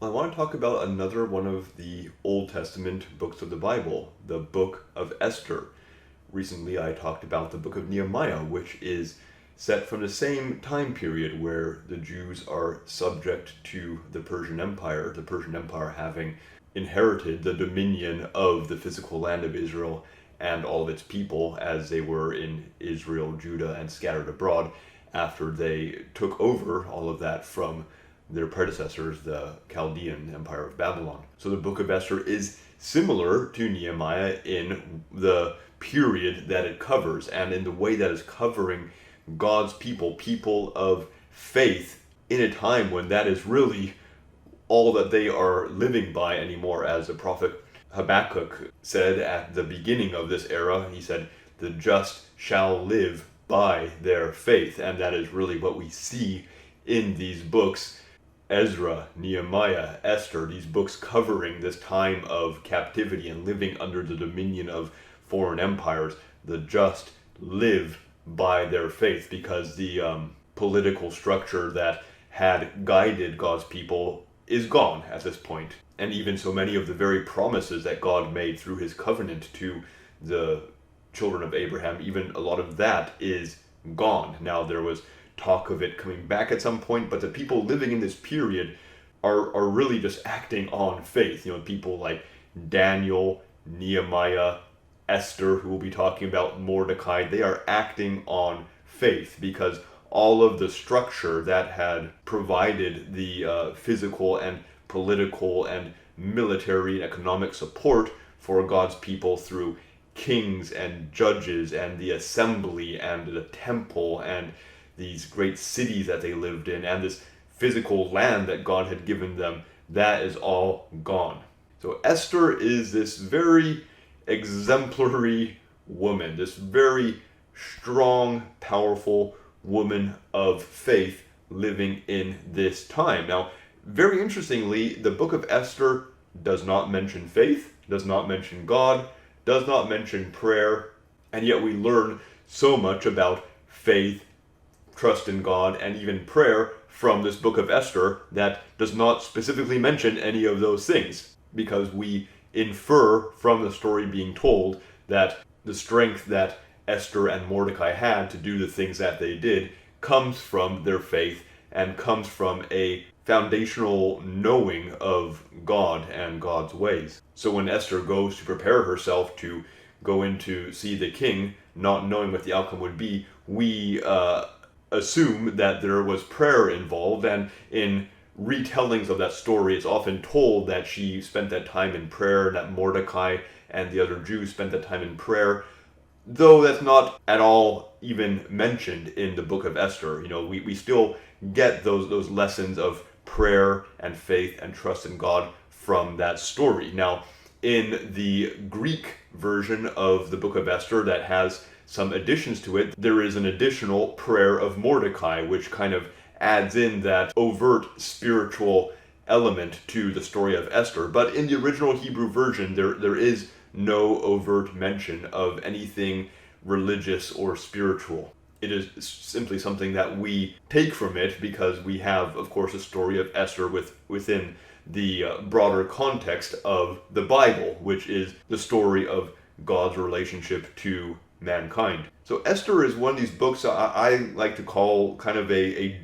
I want to talk about another one of the Old Testament books of the Bible, the Book of Esther. Recently, I talked about the Book of Nehemiah, which is set from the same time period where the Jews are subject to the Persian Empire having inherited the dominion of the physical land of Israel and all of its people as they were in Israel, Judah, and scattered abroad after they took over all of that from their predecessors, the Chaldean Empire of Babylon. So the Book of Esther is similar to Nehemiah in the period that it covers and in the way that it's covering God's people of faith, in a time when that is really all that they are living by anymore. As the prophet Habakkuk said at the beginning of this era, he said, "The just shall live by their faith." And that is really what we see in these books. Ezra, Nehemiah, Esther, these books covering this time of captivity and living under the dominion of foreign empires. The just live by their faith because the political structure that had guided God's people is gone at this point. And even so many of the very promises that God made through his covenant to the children of Abraham, even a lot of that is gone. Now, there was talk of it coming back at some point, but the people living in this period are really just acting on faith. People like Daniel, Nehemiah, Esther, who we'll be talking about, Mordecai, they are acting on faith because all of the structure that had provided the physical and political and military and economic support for God's people through kings and judges and the assembly and the temple and these great cities that they lived in and this physical land that God had given them, that is all gone. So Esther is this very exemplary woman, this very strong, powerful woman of faith living in this time. Now, very interestingly, the book of Esther does not mention faith, does not mention God, does not mention prayer, and yet we learn so much about faith, trust in God, and even prayer from this book of Esther that does not specifically mention any of those things, because we infer from the story being told that the strength that Esther and Mordecai had to do the things that they did comes from their faith and comes from a foundational knowing of God and God's ways. So when Esther goes to prepare herself to go in to see the king, not knowing what the outcome would be, we assume that there was prayer involved, and in retellings of that story, it's often told that she spent that time in prayer, that Mordecai and the other Jews spent that time in prayer, though that's not at all even mentioned in the book of Esther. We still get those lessons of prayer and faith and trust in God from that story. Now, in the Greek version of the book of Esther that has some additions to it, there is an additional prayer of Mordecai, which kind of adds in that overt spiritual element to the story of Esther. But in the original Hebrew version, there is no overt mention of anything religious or spiritual. It is simply something that we take from it because we have, of course, a story of Esther within the broader context of the Bible, which is the story of God's relationship to mankind. So Esther is one of these books I like to call kind of a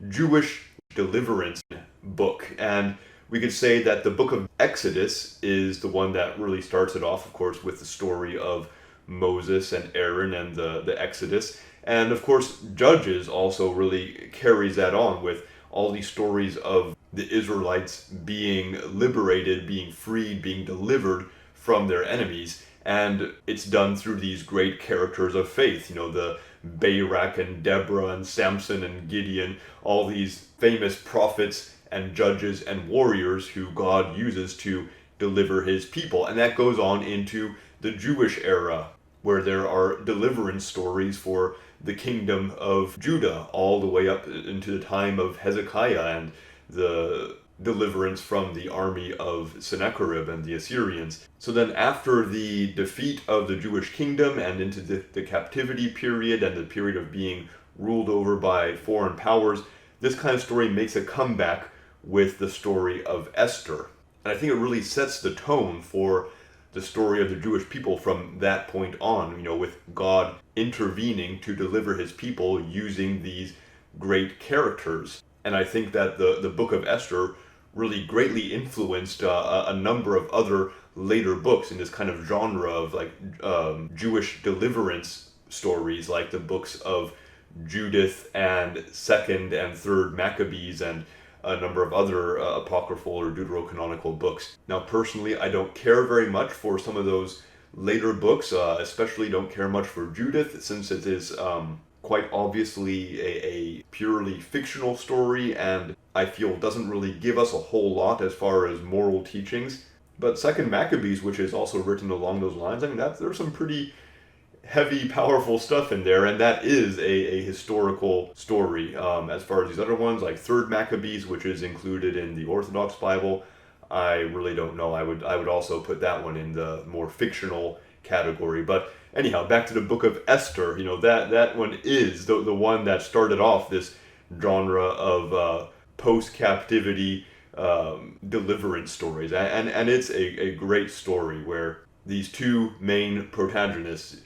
Jewish deliverance book. And we could say that the book of Exodus is the one that really starts it off, of course, with the story of Moses and Aaron and the Exodus. And of course, Judges also really carries that on with all these stories of the Israelites being liberated, being freed, being delivered from their enemies. And it's done through these great characters of faith, the Barak and Deborah and Samson and Gideon, all these famous prophets and judges and warriors who God uses to deliver his people. And that goes on into the Jewish era, where there are deliverance stories for the kingdom of Judah, all the way up into the time of Hezekiah and the deliverance from the army of Sennacherib and the Assyrians. So then after the defeat of the Jewish kingdom and into the captivity period and the period of being ruled over by foreign powers, this kind of story makes a comeback with the story of Esther. And I think it really sets the tone for the story of the Jewish people from that point on, with God intervening to deliver his people using these great characters. And I think that the Book of Esther really greatly influenced a number of other later books in this kind of genre of Jewish deliverance stories, like the books of Judith and Second and Third Maccabees and a number of other apocryphal or deuterocanonical books. Now, personally, I don't care very much for some of those later books, especially don't care much for Judith, since it is quite obviously a purely fictional story, and I feel doesn't really give us a whole lot as far as moral teachings. But Second Maccabees, which is also written along those lines, I mean, there's some pretty heavy, powerful stuff in there, and that is a historical story. As far as these other ones, like Third Maccabees, which is included in the Orthodox Bible, I really don't know. I would also put that one in the more fictional category. But anyhow, back to the Book of Esther. That one is the one that started off this genre of post-captivity deliverance stories, and it's a great story where these two main protagonists,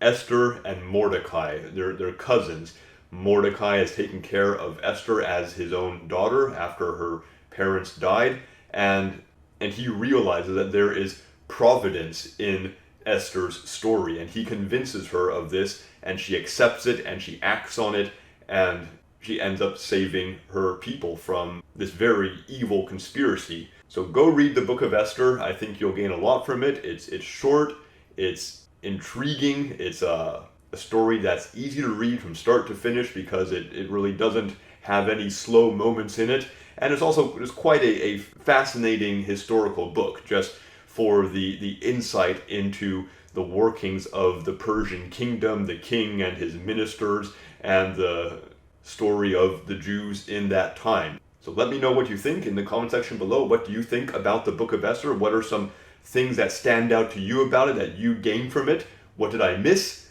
Esther and Mordecai, they're cousins. Mordecai has taken care of Esther as his own daughter after her parents died, and he realizes that there is providence in Esther's story, and he convinces her of this, and she accepts it, and she acts on it, and she ends up saving her people from this very evil conspiracy. So go read the Book of Esther. I think you'll gain a lot from it. It's short, it's intriguing, it's a story that's easy to read from start to finish because it really doesn't have any slow moments in it, and it's quite a fascinating historical book just for the insight into the workings of the Persian kingdom, the king and his ministers, and the story of the Jews in that time. So let me know what you think in the comment section below. What do you think about the Book of Esther? What are some things that stand out to you about it, that you gained from it? What did I miss?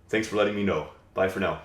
Thanks for letting me know. Bye for now.